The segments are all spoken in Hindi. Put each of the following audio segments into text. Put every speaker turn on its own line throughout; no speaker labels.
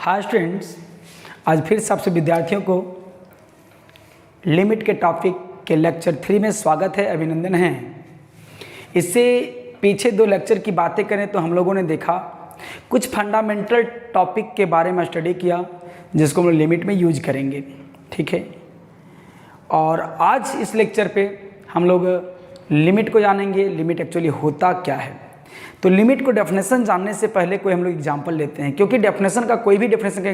हाय स्टूडेंट्स, आज फिर से आपसे विद्यार्थियों को लिमिट के टॉपिक के लेक्चर 3 में स्वागत है, अभिनंदन है। इससे पीछे 2 लेक्चर की बातें करें तो हम लोगों ने देखा कुछ फंडामेंटल टॉपिक के बारे में स्टडी किया जिसको हम लोग लिमिट में यूज करेंगे, ठीक है। और आज इस लेक्चर पे हम लोग लिमिट को जानेंगे, लिमिट एक्चुअली होता क्या है। तो लिमिट को डेफिनेशन जानने से पहले कोई हम लोग एग्जाम्पल लेते हैं, क्योंकि डेफिनेशन का कोई भी डेफिनेशन का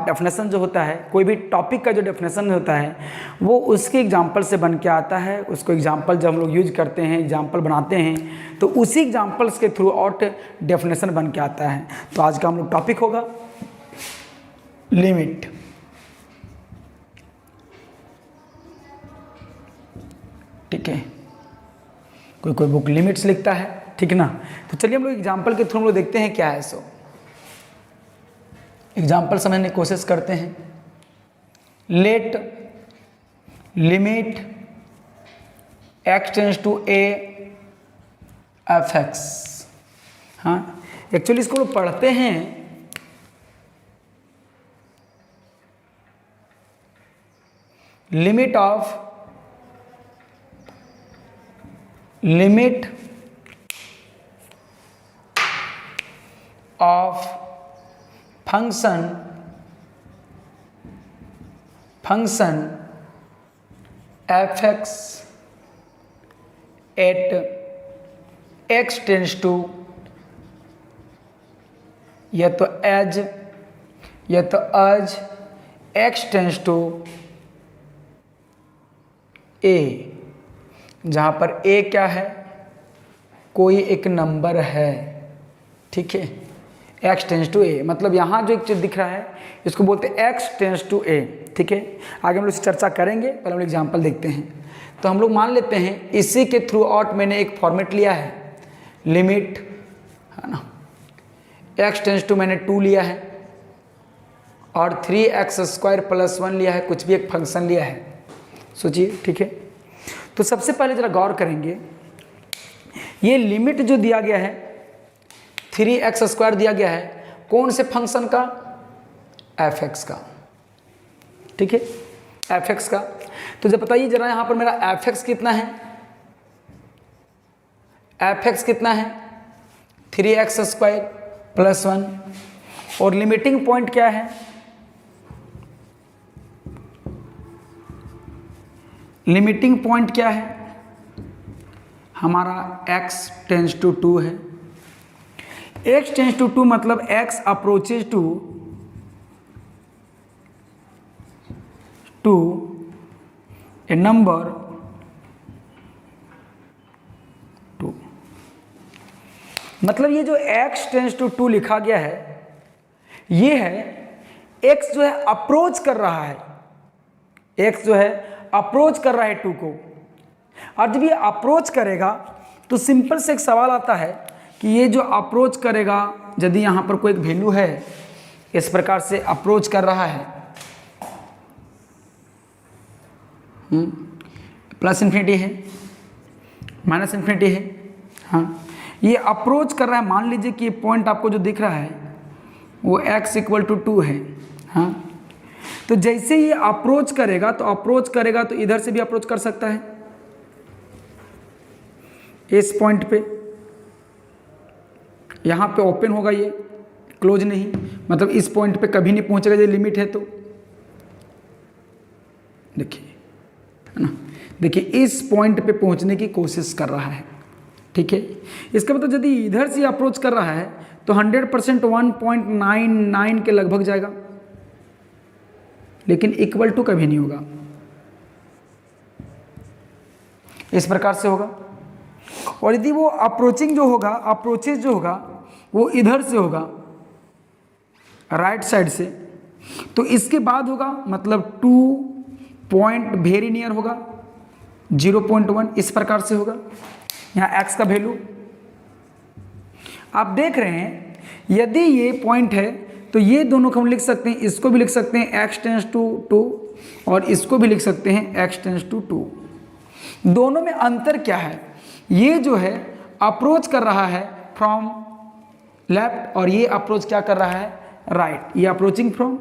डेफिनेशन जो होता है, कोई भी टॉपिक का जो डेफिनेशन होता है वो उसके एग्जाम्पल से बन के आता है। उसको एग्जाम्पल जब हम लोग यूज करते हैं, एग्जाम्पल बनाते हैं, तो उसी एग्जाम्पल्स के थ्रू आउट डेफिनेशन बन के आता है। तो आज का हम लोग टॉपिक होगा लिमिट। ठीक है, कोई बुक लिमिट्स लिखता है, ठीक है ना। तो चलिए हम लोग एग्जाम्पल के थ्रू हम लोग देखते हैं क्या है। सो एग्जाम्पल समझने की कोशिश करते हैं। Let limit x tends to a f(x). हाँ, एक्चुअली इसको लोग पढ़ते हैं limit of function f(x) at x tends to या तो as x tends to a, जहाँ पर a क्या है, कोई एक नंबर है, ठीक है। x टेंस टू a, मतलब यहाँ जो एक चीज़ दिख रहा है इसको बोलते हैं x टेंस टू a, ठीक है। आगे हम लोग चर्चा करेंगे, पहले हम लोग एग्जाम्पल देखते हैं। तो हम लोग मान लेते हैं इसी के थ्रू आउट मैंने एक फॉर्मेट लिया है, लिमिट, है ना। x टेंस टू मैंने 2 लिया है और 3x² + 1 लिया है, कुछ भी एक फंक्शन लिया है, सोचिए, ठीक है। तो सबसे पहले जरा गौर करेंगे, ये लिमिट जो दिया गया है 3x² दिया गया है, कौन से फंक्शन का, f(x) का, ठीक है, f(x) का। तो जब बताइए जरा यहाँ पर मेरा f(x) कितना है, f(x) कितना है 3x² + 1, और लिमिटिंग पॉइंट क्या है, लिमिटिंग पॉइंट क्या है हमारा, x टेंस टू 2 है। x टेंस टू 2 मतलब x approaches to a number 2, मतलब ये जो x टेंस टू 2 लिखा गया है, ये है x जो है अप्रोच कर रहा है, x जो है अप्रोच कर रहा है 2 को। और जब ये अप्रोच करेगा तो सिंपल से एक सवाल आता है कि ये जो अप्रोच करेगा, यदि यहाँ पर कोई एक वैल्यू है, इस प्रकार से अप्रोच कर रहा है, प्लस इन्फिनिटी है, माइनस इन्फिनिटी है, हाँ, ये अप्रोच कर रहा है। मान लीजिए कि ये पॉइंट आपको जो दिख रहा है वो x = 2 है, हाँ। तो जैसे ये अप्रोच करेगा तो इधर से भी अप्रोच कर सकता है, इस पॉइंट पे, यहाँ पे ओपन होगा, ये क्लोज नहीं, मतलब इस पॉइंट पे कभी नहीं पहुँचेगा, ये लिमिट है। तो देखिए, है ना, देखिए इस पॉइंट पे पहुँचने की कोशिश कर रहा है, ठीक है। इसका मतलब यदि इधर से अप्रोच कर रहा है तो 100% 1.99 के लगभग जाएगा, लेकिन इक्वल टू कभी नहीं होगा, इस प्रकार से होगा। और यदि वो अप्रोचेज जो होगा वो इधर से होगा, राइट साइड से, तो इसके बाद होगा, मतलब 2 पॉइंट वेरी नियर होगा, 0.1, इस प्रकार से होगा। यहाँ x का वैल्यू आप देख रहे हैं, यदि ये पॉइंट है तो ये दोनों को हम लिख सकते हैं, इसको भी लिख सकते हैं x टेंस टू 2 और इसको भी लिख सकते हैं x टेंस टू 2। दोनों में अंतर क्या है, ये जो है अप्रोच कर रहा है फ्रॉम लेफ्ट और ये अप्रोच क्या कर रहा है राइट, ये अप्रोचिंग फ्रॉम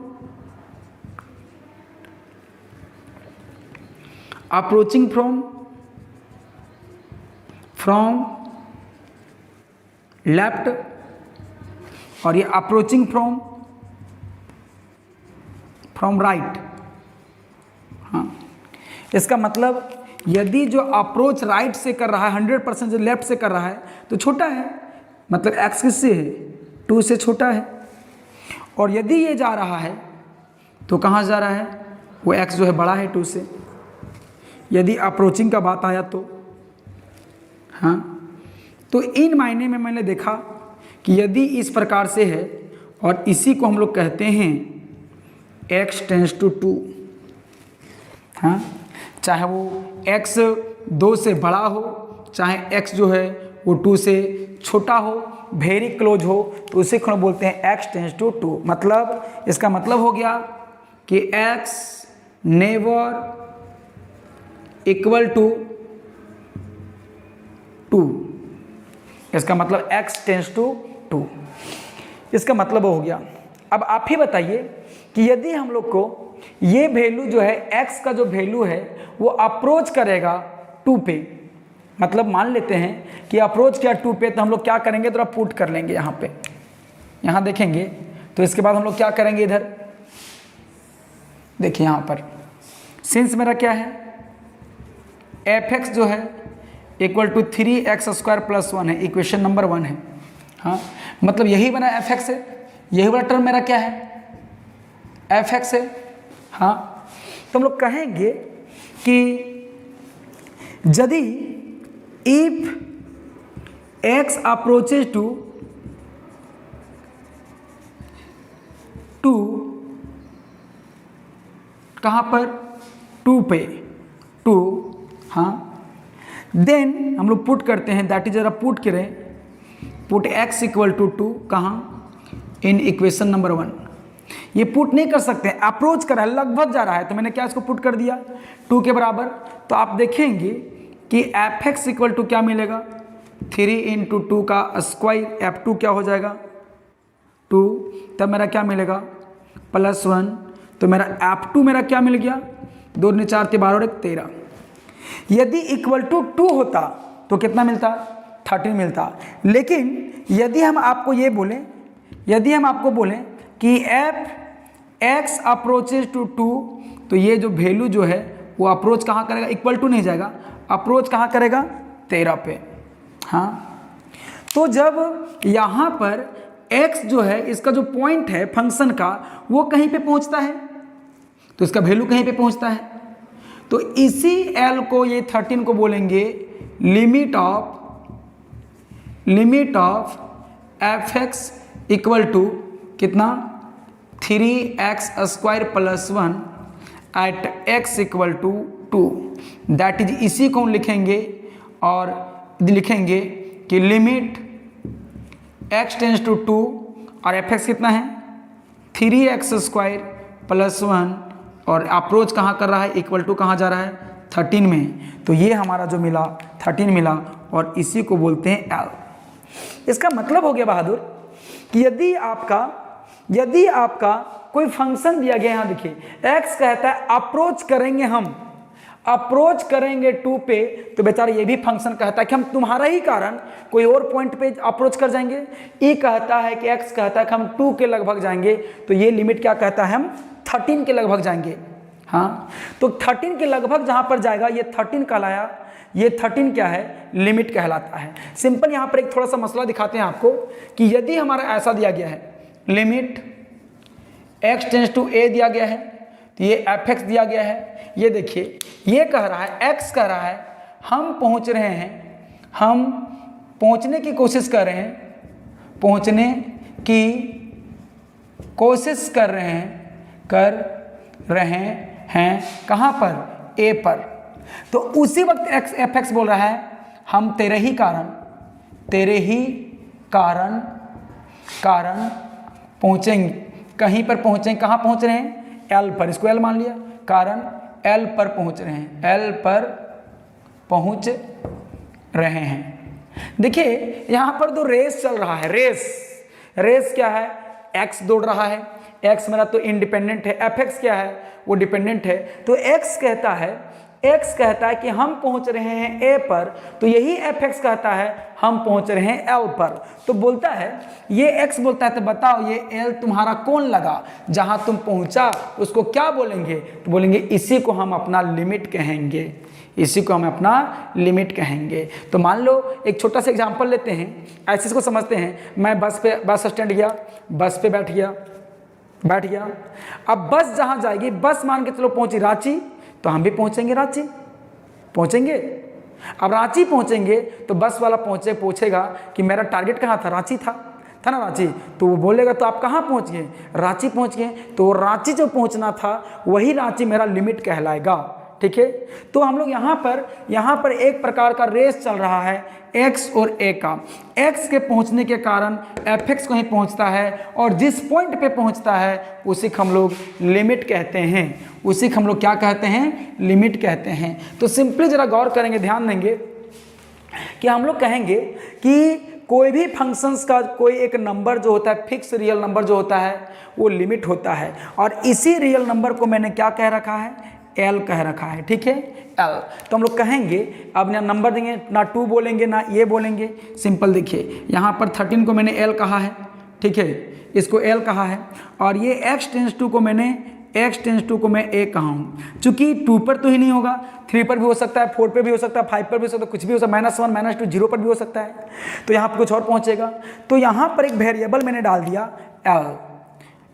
लेफ्ट, और ये अप्रोचिंग फ्रॉम राइट। हाँ, इसका मतलब यदि जो अप्रोच राइट से कर रहा है 100% जो लेफ्ट से कर रहा है तो छोटा है, मतलब x किससे है, 2 से छोटा है। और यदि ये जा रहा है तो कहाँ जा रहा है, वो x जो है बड़ा है 2 से, यदि अप्रोचिंग का बात आया तो। हाँ, तो इन मायने में मैंने देखा कि यदि इस प्रकार से है और इसी को हम लोग कहते हैं x टेंस टू 2। हाँ, चाहे वो x 2 से बड़ा हो, चाहे x जो है वो 2 से छोटा हो, वेरी क्लोज हो, तो उसे हम बोलते हैं x टेंस टू 2। मतलब इसका मतलब हो गया कि x नेवर इक्वल टू 2। इसका मतलब x टेंस टू 2, इसका मतलब हो गया। अब आप ही बताइए कि यदि हम लोग को ये वैल्यू जो है x का जो वैल्यू है वो अप्रोच करेगा 2 पे, मतलब मान लेते हैं कि अप्रोच किया 2 पे, तो हम लोग क्या करेंगे, थोड़ा पुट कर लेंगे यहाँ पे, यहाँ देखेंगे। तो इसके बाद हम लोग क्या करेंगे, इधर देखिए यहाँ पर सिंस मेरा क्या है, fx जो है इक्वल टू 3x² + 1 है, इक्वेशन नंबर 1 है। हाँ, मतलब यही बना fx है, यही वाला टर्म मेरा क्या है, fx है। हाँ, तो हम लोग कहेंगे कि यदि इफ x अप्रोचेज टू 2, कहाँ पर, 2 पे, 2। हाँ, देन हम लोग पुट करते हैं, दैट इज जरा पुट करें, पुट x इक्वल टू 2 कहाँ, इन इक्वेशन नंबर 1। ये पुट नहीं कर सकते, अप्रोच कर रहा है, लगभग जा रहा है, तो मैंने क्या इसको पुट कर दिया 2 के बराबर। तो आप देखेंगे कि fx इक्वल टू क्या मिलेगा, 3 × 2 का स्क्वायर, f2 क्या हो जाएगा 2, तब मेरा क्या मिलेगा +1, तो मेरा f2 मेरा क्या मिल गया, 2 × 4 = 12 और 1 13। यदि इक्वल टू 2 होता तो कितना मिलता, 13 मिलता। लेकिन यदि हम आपको ये बोलें, यदि हम आपको बोलें कि x अप्रोचेज टू 2, तो ये जो वैल्यू जो है वो अप्रोच कहाँ करेगा, इक्वल टू नहीं जाएगा, अप्रोच कहाँ करेगा 13 पे। हाँ, तो जब यहाँ पर x जो है, इसका जो पॉइंट है फंक्शन का, वो कहीं पे पहुँचता है, तो इसका वैल्यू कहीं पे पहुँचता है, तो इसी l को, ये 13 को बोलेंगे limit of fx equal to कितना, 3x² + 1 at x equal to 2। That is, इसी को हम लिखेंगे और लिखेंगे कि लिमिट x टेंस टू 2 और fx कितना है 3x² + 1, और अप्रोच कहाँ कर रहा है, इक्वल टू कहाँ जा रहा है 13 में। तो ये हमारा जो मिला 13 मिला, और इसी को बोलते हैं L। इसका मतलब हो गया बहादुर कि यदि आपका कोई फंक्शन दिया गया, यहाँ देखिए x कहता है अप्रोच करेंगे, हम अप्रोच करेंगे 2 पे, तो बेचारा ये भी फंक्शन कहता है कि हम तुम्हारा ही कारण कोई और पॉइंट पे अप्रोच कर जाएंगे। e कहता है कि x कहता है कि हम 2 के लगभग जाएंगे, तो ये लिमिट क्या कहता है, हम 13 के लगभग जाएंगे। हाँ, तो 13 के लगभग जहाँ पर जाएगा ये 13 कहलाया, ये 13 क्या है, लिमिट कहलाता है। सिंपल यहाँ पर एक थोड़ा सा मसला दिखाते हैं आपको कि यदि हमारा ऐसा दिया गया है, limit x tends to a दिया गया है, तो ये fx दिया गया है। ये देखिए, ये कह रहा है, x कह रहा है हम पहुँच रहे हैं, हम पहुँचने की कोशिश कर रहे हैं, पहुँचने की कोशिश कर रहे हैं कहाँ पर, a पर। तो उसी वक्त fx बोल रहा है हम तेरे ही कारण पहुँचेंगे, कहीं पर पहुँचेंगे, कहाँ पहुँच रहे हैं, L पर, इसको L मान लिया, कारण L पर पहुँच रहे हैं, L पर पहुँच रहे हैं। देखिए यहाँ पर तो रेस चल रहा है, रेस क्या है, x दौड़ रहा है, x मेरा तो इंडिपेंडेंट है, fx क्या है, वो डिपेंडेंट है। तो x कहता है कि हम पहुंच रहे हैं a पर, तो यही fx कहता है हम पहुंच रहे हैं l पर। तो बोलता है, ये x बोलता है तो बताओ ये l तुम्हारा कौन लगा, जहां तुम पहुंचा उसको क्या बोलेंगे, तो बोलेंगे इसी को हम अपना लिमिट कहेंगे, इसी को हम अपना लिमिट कहेंगे। तो मान लो एक छोटा सा एग्जांपल लेते हैं, ऐसे इसको समझते हैं। मैं बस स्टैंड गया, बस पे बैठ गया। अब बस जहां जाएगी, बस मान के चलो पहुंची रांची, तो हम भी पहुंचेंगे रांची, पहुंचेंगे। अब रांची पहुंचेंगे तो बस वाला पूछेगा कि मेरा टारगेट कहाँ था, रांची था ना रांची, तो वो बोलेगा तो आप कहाँ पहुंच गए, रांची पहुंच गए। तो रांची जो पहुंचना था वही रांची मेरा लिमिट कहलाएगा, ठीक है। तो हम लोग यहाँ पर एक प्रकार का रेस चल रहा है x और a का। x के पहुँचने के कारण fx कहीं पहुँचता है, और जिस पॉइंट पे पहुँचता है उसी को हम लोग लिमिट कहते हैं, उसी को हम लोग क्या कहते हैं, लिमिट कहते हैं। तो सिंपली जरा गौर करेंगे, ध्यान देंगे कि हम लोग कहेंगे कि कोई भी फंक्शंस का कोई एक नंबर जो होता है, फिक्स रियल नंबर जो होता है वो लिमिट होता है, और इसी रियल नंबर को मैंने क्या कह रखा है, L कह रखा है, ठीक है, L। तो हम लोग कहेंगे, अब ना नंबर देंगे, ना 2 बोलेंगे ना ये बोलेंगे, सिंपल देखिए यहाँ पर 13 को मैंने L कहा है, ठीक है, इसको L कहा है, और ये x टेंस टू को मैं a कहा हूँ। चूंकि 2 पर तो ही नहीं होगा, 3 पर भी हो सकता है, 4 पर भी हो सकता है, 5 पर भी हो सकता है, कुछ भी हो सकता है, -1 -2 0 पर भी हो सकता है, तो यहाँ पर कुछ और पहुँचेगा। तो यहाँ पर एक वेरिएबल मैंने डाल दिया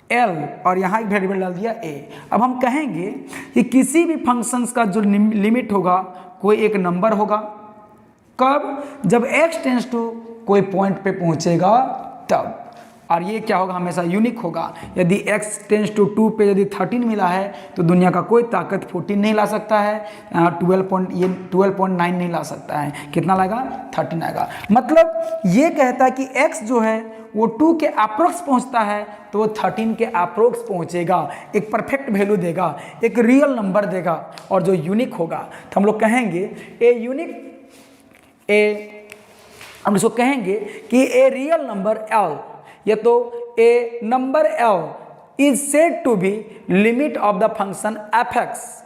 L, और यहाँ एक वेरिएबल डाल दिया a। अब हम कहेंगे कि किसी भी फंक्शंस का जो लिमिट होगा कोई एक नंबर होगा, कब, जब x टेंस टू कोई पॉइंट पे पहुँचेगा तब, और ये क्या होगा, हमेशा यूनिक होगा। यदि x टेंस टू 2 पे यदि 13 मिला है तो दुनिया का कोई ताकत 14 नहीं ला सकता है, 12.9 नहीं ला सकता है, कितना लाएगा, 13 आएगा। मतलब ये कहता है कि x जो है वो 2 के अप्रोक्स पहुंचता है तो वो 13 के अप्रोक्स पहुंचेगा, एक परफेक्ट वैल्यू देगा, एक रियल नंबर देगा, और जो यूनिक होगा। तो हम लोग कहेंगे हम इसको कहेंगे कि ए रियल नंबर L, या तो ए number L is said to be limit of the function fx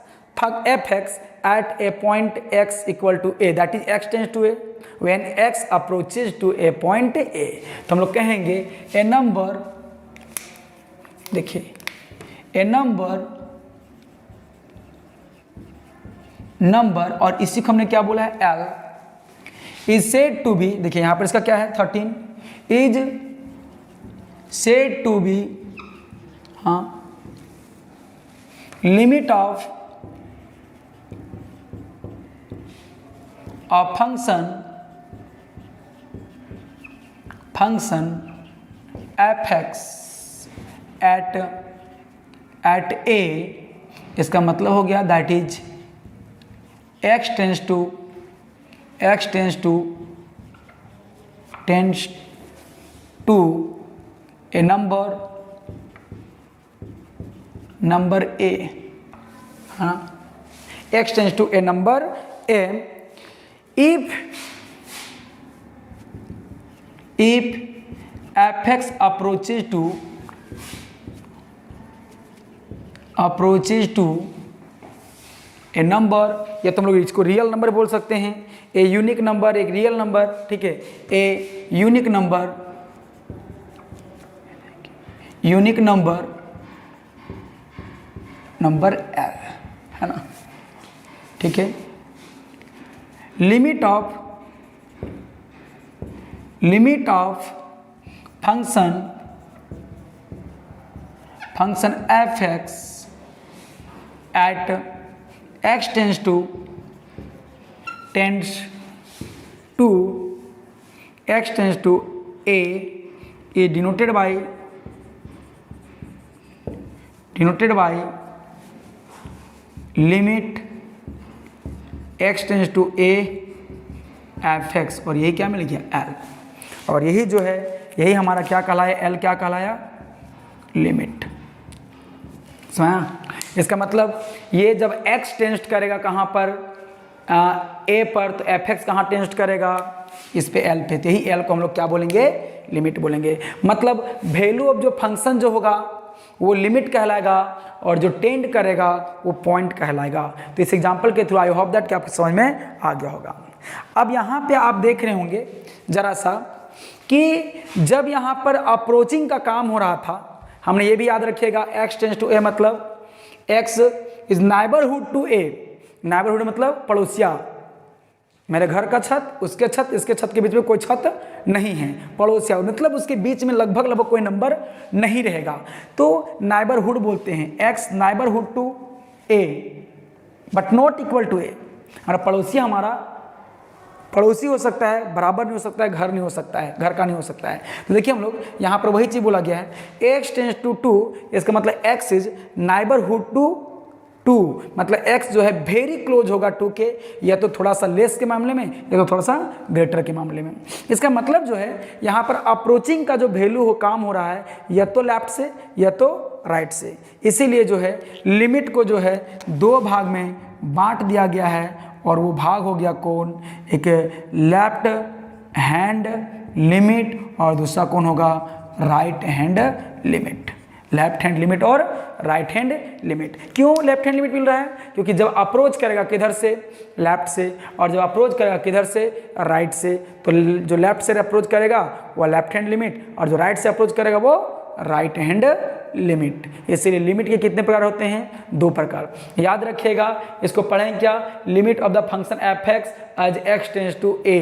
at a point x equal to a, that is x tends to a, when x approaches to a point a। तो हम लोग कहेंगे ए नंबर, देखिए ए नंबर और इसी को हमने क्या बोला है, L is said to be, देखिए यहाँ पर इसका क्या है, 13 is said to be limit of a function fx at a, इसका मतलब हो गया that is x tends to a number a, हाँ, x tends to a number a if fx approaches to a number, या तुम लोग इसको रियल नंबर बोल सकते हैं, ए यूनिक नंबर, एक रियल नंबर, ठीक है, ए यूनिक नंबर L, है ना, ठीक है। Limit of function fx at x tends to a is denoted by limit x tends to a fx, और यही क्या मिल गया, L, और यही जो है यही हमारा क्या कहलाया, L क्या कहलाया, लिमिट। समझा? इसका मतलब ये जब x टेंस्ट करेगा कहाँ पर, a पर, तो fx कहाँ टेंस्ट करेगा, इस पे एल पे, तो यही एल को हम लोग क्या बोलेंगे, लिमिट बोलेंगे। मतलब वैल्यू ऑफ जो फंक्शन जो होगा वो लिमिट कहलाएगा और जो टेंड करेगा वो पॉइंट कहलाएगा। तो इस एग्जांपल के थ्रू आई होप दैट कि आपको समझ में आ गया होगा। अब यहाँ पे आप देख रहे होंगे जरा सा कि जब यहाँ पर अप्रोचिंग का काम हो रहा था, हमने ये भी याद रखिएगा x टेंस टू a मतलब x is neighbourhood to a। Neighbourhood मतलब पड़ोसिया, मेरे घर का छत, उसके छत, इसके छत के बीच में कोई छत नहीं है, पड़ोसिया मतलब उसके बीच में लगभग कोई नंबर नहीं रहेगा, तो नाइबरहुड बोलते हैं। x neighbourhood to a but not equal to a। हमारा पड़ोसिया हमारा पड़ोसी हो सकता है, बराबर नहीं हो सकता है, घर नहीं हो सकता है, घर का नहीं हो सकता है। तो देखिए हम लोग यहाँ पर वही चीज़ बोला गया है x टेंस टू 2, इसका मतलब x इज नाइबरहुड टू 2, मतलब x जो है वेरी क्लोज होगा 2 के, या तो थोड़ा सा लेस के मामले में या तो थोड़ा सा ग्रेटर के मामले में। इसका मतलब जो है यहाँ पर अप्रोचिंग का जो वैल्यू हो काम हो रहा है या तो लेफ्ट से या तो राइट से, इसीलिए जो है लिमिट को जो है 2 भाग में बांट दिया गया है, और वो भाग हो गया कौन, एक लेफ्ट हैंड लिमिट और दूसरा कौन होगा, right hand limit. Left hand limit और राइट हैंड लिमिट। क्यों लेफ्ट हैंड लिमिट मिल रहा है, क्योंकि जब अप्रोच करेगा किधर से, लेफ्ट से, और जब अप्रोच करेगा किधर से, राइट से, तो जो लेफ्ट से अप्रोच करेगा वो लेफ्ट हैंड लिमिट और जो राइट से अप्रोच करेगा वो राइट हैंड लिमिट। इसीलिए लिमिट के कितने प्रकार होते हैं, 2 प्रकार। याद रखिएगा, इसको पढ़ें क्या, limit of the function F X as X tends to A,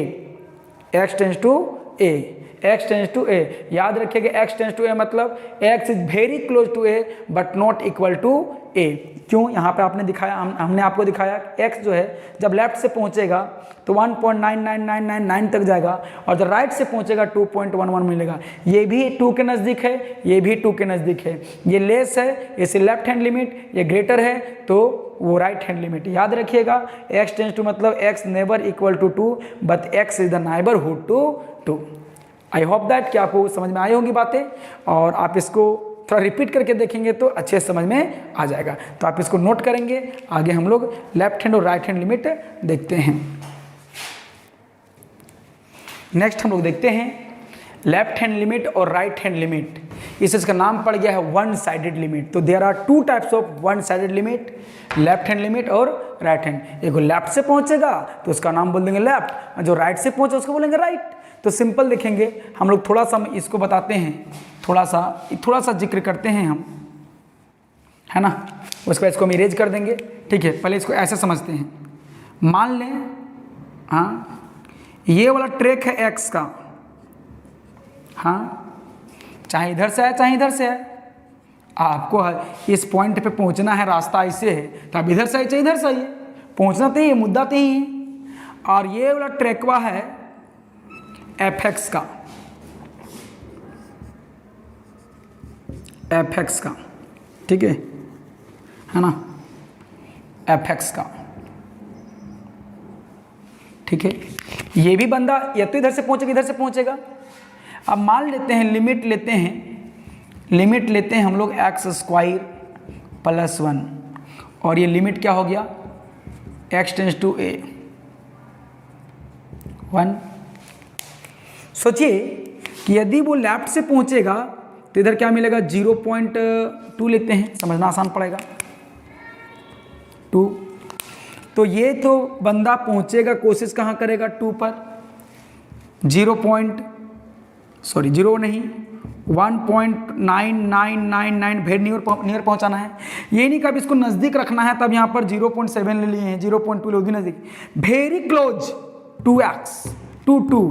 X tends to A, X tends to A. याद रखिएगा एक्स टेंस टू ए मतलब X is very close to A but not equal to A. क्यों, यहाँ पे आपने दिखाया, हमने आपको दिखाया एक्स जो है जब लेफ्ट से पहुँचेगा तो 1.99999 तक जाएगा और जब राइट से पहुँचेगा 2.11 मिलेगा। ये भी 2 के नज़दीक है, ये भी 2 के नज़दीक है, ये लेस है इसे लेफ्ट हैंड लिमिट, ये ग्रेटर है तो वो राइट हैंड लिमिट। याद रखिएगा एक्स टेंस टू मतलब X never equal to 2 but X is the neighbourhood to 2। I hope that कि आपको समझ में आई होंगी बातें, और आप इसको थोड़ा रिपीट करके देखेंगे तो अच्छे से समझ में आ जाएगा। तो आप इसको नोट करेंगे, आगे हम लोग लेफ्ट हैंड और राइट हैंड लिमिट देखते हैं। नेक्स्ट हम लोग देखते हैं लेफ्ट हैंड लिमिट और राइट हैंड लिमिट। इसका नाम पड़ गया है वन साइडेड लिमिट। तो there are 2 types of one sided limit, left hand limit और राइट हैंड। एक लेफ्ट से पहुंचेगा तो उसका नाम बोल देंगे लेफ्ट, और जो राइट से पहुंचे उसको बोलेंगे राइट। तो सिंपल देखेंगे हम लोग, थोड़ा सा इसको बताते हैं, थोड़ा सा जिक्र करते हैं हम, है ना। उसके बाद इसको हम इरेज कर देंगे, ठीक है। पहले इसको ऐसे समझते हैं, मान लें हाँ ये वाला ट्रैक है एक्स का, हाँ चाहे इधर से आए चाहे इधर से आए, आपको इस पॉइंट पे पहुंचना है, रास्ता ऐसे है तो आप इधर से आइए चाहे इधर से आइए, पहुंचना तो ही है, मुद्दा तो ही है। और ये वाला ट्रैकवा है एफ एक्स का, एफ एक्स का, ठीक है ना, एफ एक्स का, ठीक है। ये भी बंदा या तो इधर से पहुंचेगा इधर से पहुंचेगा। अब मान लेते हैं लिमिट लेते हैं हम लोग एक्स स्क्वायर प्लस 1, और ये लिमिट क्या हो गया, एक्स टेंस टू ए 1। सोचिए कि यदि वो लेफ्ट से पहुंचेगा तो इधर क्या मिलेगा, 0.2 लेते हैं, समझना आसान पड़ेगा 2। तो ये तो बंदा पहुंचेगा, कोशिश कहाँ करेगा 2 पर, 0 नहीं 1.9999 वेरी नियर पहुंचाना है। ये नहीं कब इसको नज़दीक रखना है, तब यहाँ पर 0.7 ले लिए हैं, 0.2 ले होगी नज़दीक, वेरी क्लोज 2x 2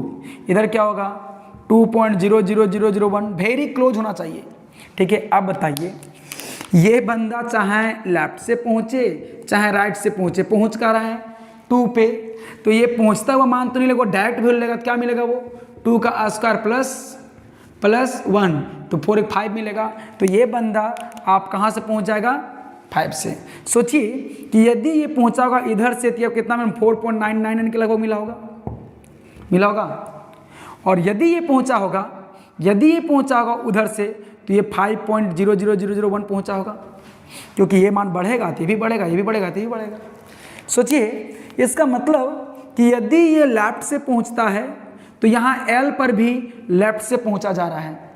इधर क्या होगा 2.00001, वेरी क्लोज होना चाहिए, ठीक है। अब बताइए ये बंदा चाहे लेफ्ट से पहुँचे चाहे राइट से पहुँचे, पहुँच कर रहा है 2 पे, तो ये पहुँचता हुआ मान तो नहीं लेगा, डायरेक्ट वैल्यू लेगा, क्या मिलेगा वो 2 का स्क्वायर प्लस 1 तो 4 एक 5 मिलेगा। तो ये बंदा आप कहाँ से पहुँच जाएगा, 5 से। सोचिए कि यदि ये पहुँचा होगा इधर से तो कितना में 4.999 के लगभग मिला होगा, और यदि ये पहुँचा होगा उधर से तो ये 5.00001 पहुँचा होगा, क्योंकि ये मान बढ़ेगा तो ये भी बढ़ेगा, ये भी बढ़ेगा तो ये भी बढ़ेगा। सोचिए इसका मतलब कि यदि ये लेफ्ट से पहुँचता है तो यहाँ L पर भी लेफ्ट से पहुंचा जा रहा है।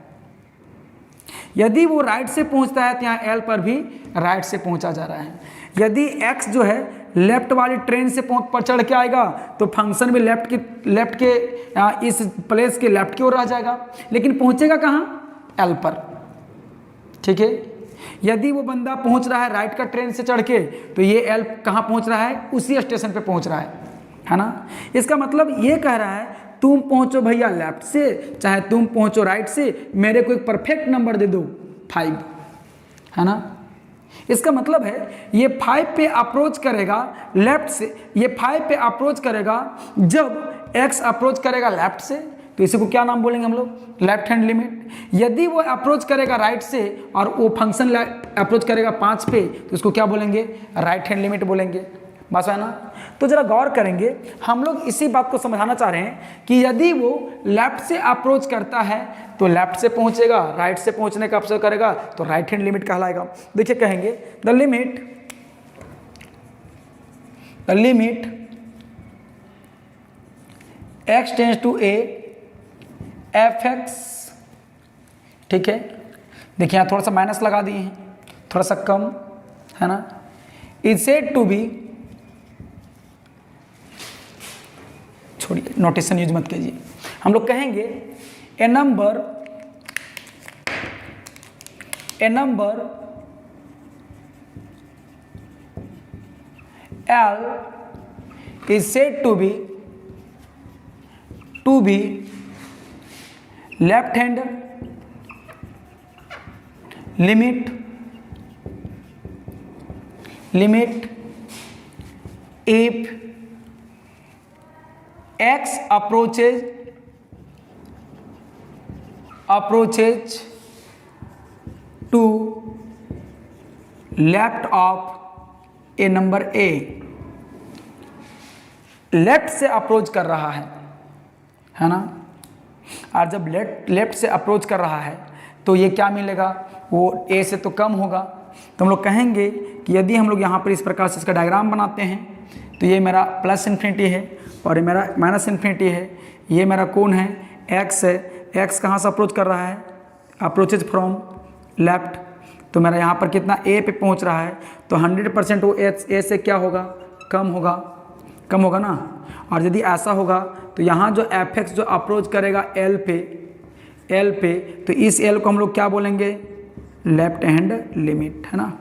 यदि वो राइट से पहुंचता है तो यहाँ L पर भी राइट से पहुंचा जा रहा है। यदि X जो है लेफ्ट वाली ट्रेन से पर चढ़ के आएगा तो फंक्शन भी लेफ्ट के इस प्लेस के लेफ्ट की ओर आ जाएगा, लेकिन पहुंचेगा कहाँ? L पर। ठीक है। यदि वो बंदा पहुंच रहा है राइट का ट्रेन से चढ़ के तो ये L कहाँ पहुंच रहा है? उसी स्टेशन पे पहुंच रहा है ना। इसका मतलब ये कह रहा है तुम पहुंचो भैया लेफ्ट से चाहे तुम पहुंचो राइट से, मेरे को एक परफेक्ट नंबर दे दो 5, है ना। इसका मतलब है ये 5 पे अप्रोच करेगा लेफ्ट से, ये 5 पे अप्रोच करेगा जब x अप्रोच करेगा लेफ्ट से, तो इसी को क्या नाम बोलेंगे हम लोग? Left hand limit. यदि वो अप्रोच करेगा राइट से और वो फंक्शन अप्रोच करेगा 5 पे तो इसको क्या बोलेंगे? राइट हैंड लिमिट बोलेंगे। बस है ना। तो जरा गौर करेंगे, हम लोग इसी बात को समझाना चाह रहे हैं कि यदि वो लेफ्ट से अप्रोच करता है तो लेफ्ट से पहुंचेगा, राइट से पहुंचने का अप्रोच करेगा तो राइट हैंड लिमिट कहलाएगा। देखिए कहेंगे the limit x tends to a fx, ठीक है। देखिए यहाँ थोड़ा सा माइनस लगा दिए हैं, थोड़ा सा कम, है ना। इज सेड टू बी, छोड़िए नोटेशन यूज मत कीजिए, हम लोग कहेंगे ए number L is said to be left hand limit if x approaches to left of a number a, left से अप्रोच कर रहा है ना। और जब लेफ्ट से अप्रोच कर रहा है तो ये क्या मिलेगा? वो a से तो कम होगा। तो हम लोग कहेंगे कि यदि हम लोग यहाँ पर इस प्रकार से इसका डायग्राम बनाते हैं तो ये मेरा प्लस इन्फिनिटी है और ये मेरा माइनस इन्फिनिटी है। ये मेरा कौन है? x है। x कहाँ से अप्रोच कर रहा है? Approaches from left. तो मेरा यहाँ पर कितना? a पे पहुँच रहा है, तो 100% वो a से क्या होगा? कम होगा ना। और यदि ऐसा होगा तो यहाँ जो fx जो अप्रोच करेगा L पे, तो इस L को हम लोग क्या बोलेंगे? लेफ्ट हैंड लिमिट, है ना।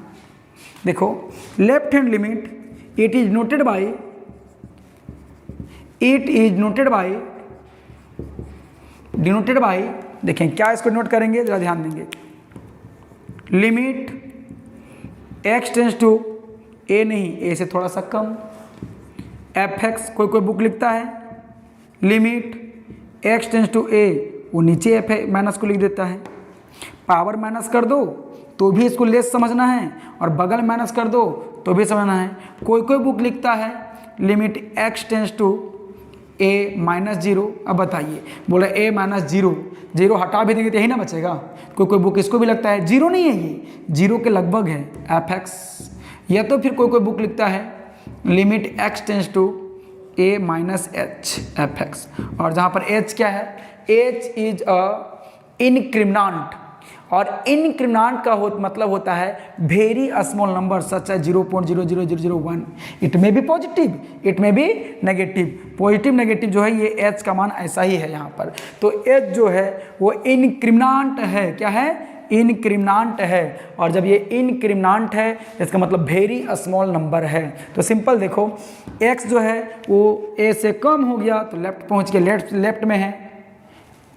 देखो left hand limit it is noted by देखें क्या इसको नोट करेंगे, जरा ध्यान देंगे। Limit x tends to a, नहीं a से थोड़ा सा कम, fx कोई बुक लिखता है limit x tends to a, वो नीचे f माइनस को लिख देता है। पावर माइनस कर दो तो भी इसको लेस समझना है और बगल माइनस कर दो तो भी समझना है। कोई बुक लिखता है limit x tends to a minus 0। अब बताइए, बोला a माइनस 0 हटा भी देंगे तो यही ना बचेगा। कोई बुक इसको भी लगता है 0 नहीं है, ये 0 के लगभग है fx। या तो फिर कोई बुक लिखता है limit x tends to a minus h fx, और जहाँ पर h क्या है? h इज अ इनक्रिमिनांट, और इनक्रिमिनांट का मतलब होता है वेरी स्मॉल नंबर सच है 0.00001। इट में बी पॉजिटिव, इट में बी नेगेटिव। पॉजिटिव नेगेटिव जो है ये h का मान ऐसा ही है यहाँ पर। तो h जो है वो इनक्रिमिनांट है। क्या है? इनक्रिमिनांट है। और जब ये इनक्रिमिनांट है इसका मतलब वेरी स्मॉल नंबर है। तो सिंपल देखो, x जो है वो a से कम हो गया तो लेफ्ट पहुँच के लेफ्ट में है,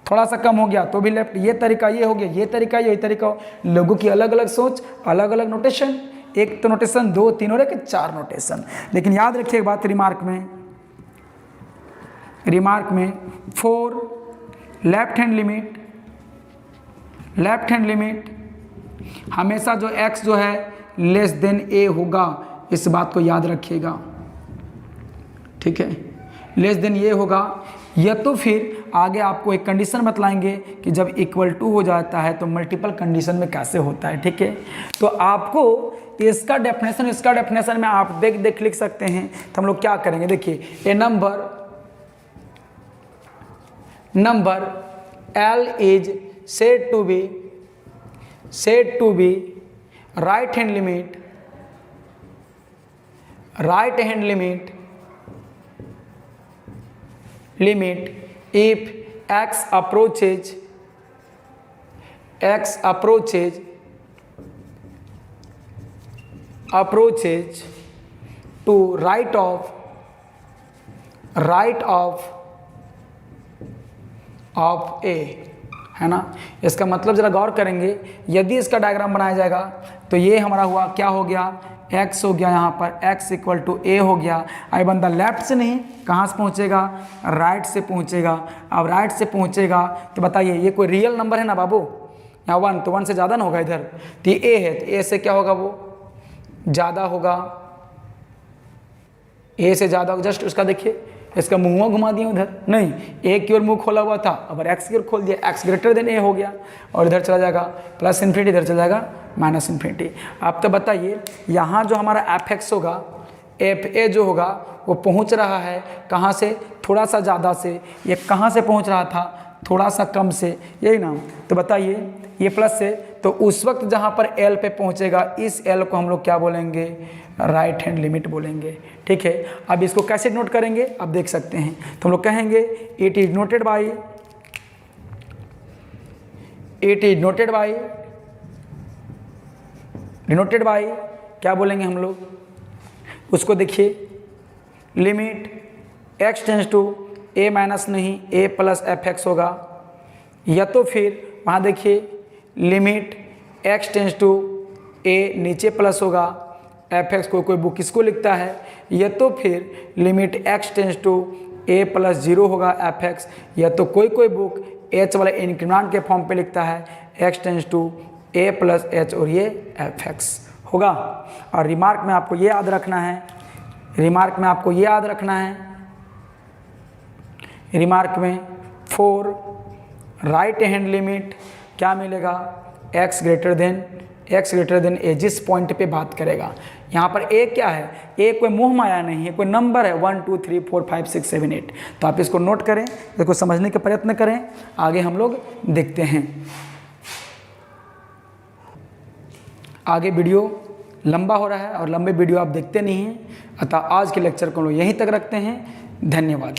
थोड़ा सा कम हो गया तो भी लेफ्ट। ये तरीका ये हो गया, ये तरीका यही तरीका। लोगों की अलग अलग सोच, अलग अलग नोटेशन, एक तो नोटेशन 2 3 और 4 नोटेशन। लेकिन याद रखिए एक बात, रिमार्क में फॉर लेफ्ट हैंड लिमिट हमेशा जो x जो है लेस देन a होगा, इस बात को याद रखिएगा। ठीक है, लेस देन ये होगा। या तो फिर आगे आपको एक कंडीशन बतलाएंगे कि जब इक्वल टू हो जाता है तो मल्टीपल कंडीशन में कैसे होता है। ठीक है, तो आपको इसका डेफिनेशन में आप देख लिख सकते हैं। तो हम लोग क्या करेंगे, देखिए ए number number L is said to be right hand limit if x approaches to right of a, है ना। इसका मतलब जरा गौर करेंगे, यदि इसका डायग्राम बनाया जाएगा तो ये हमारा हुआ, क्या हो गया, x हो गया, यहाँ पर x इक्वल टू a हो गया। अब बंदा लेफ्ट से नहीं, कहाँ से पहुँचेगा, राइट से पहुँचेगा। अब राइट से पहुँचेगा तो बताइए ये कोई रियल नंबर है ना बाबू, यहाँ 1 तो 1 से ज़्यादा ना होगा इधर, तो ये a है, तो a से क्या होगा, वो ज़्यादा होगा, a से ज़्यादा होगा। जस्ट उसका देखिए, इसका मुँह घुमा दिया उधर, नहीं a की ओर मुँह खोला हुआ था, अब x की ओर खोल दिया, x ग्रेटर देन a हो गया, और इधर चला जाएगा प्लस इन्फिनिटी, इधर चला जाएगा माइनस इन्फिनिटी। अब तो बताइए यहाँ जो हमारा fx होगा, fa जो होगा वो पहुँच रहा है कहाँ से, थोड़ा सा ज़्यादा से, ये कहाँ से पहुँच रहा था, थोड़ा सा कम से, यही ना। तो बताइए ये प्लस से, तो उस वक्त जहाँ पर L पे पहुँचेगा, इस L को हम लोग क्या बोलेंगे, राइट हैंड लिमिट बोलेंगे। ठीक है, अब इसको कैसे नोट करेंगे आप देख सकते हैं, तो हम लोग कहेंगे इट इज नोटेड बाई क्या बोलेंगे हम लोग उसको, देखिए limit x tends to a minus नहीं a प्लस fx होगा, या तो फिर वहाँ देखिए limit x tends to a नीचे प्लस होगा, fx कोई बुक किसको लिखता है, या तो फिर limit x tends to a plus 0 होगा fx, या तो कोई बुक h वाले इंक्रीमेंट के फॉर्म पे लिखता है x tends to a plus h, और ये fx होगा। और रिमार्क में आपको ये याद रखना है, रिमार्क में फॉर राइट हैंड लिमिट क्या मिलेगा, x ग्रेटर देन a, जिस पॉइंट पे बात करेगा। यहाँ पर a क्या है, a कोई मोह माया नहीं है, कोई नंबर है 1 2 3 4 5 6 7 8। तो आप इसको नोट करें, इसको समझने का प्रयत्न करें, आगे हम लोग देखते हैं। आगे वीडियो लंबा हो रहा है और लंबे वीडियो आप देखते नहीं हैं, अतः आज के लेक्चर को हम लोग यहीं तक रखते हैं। धन्यवाद।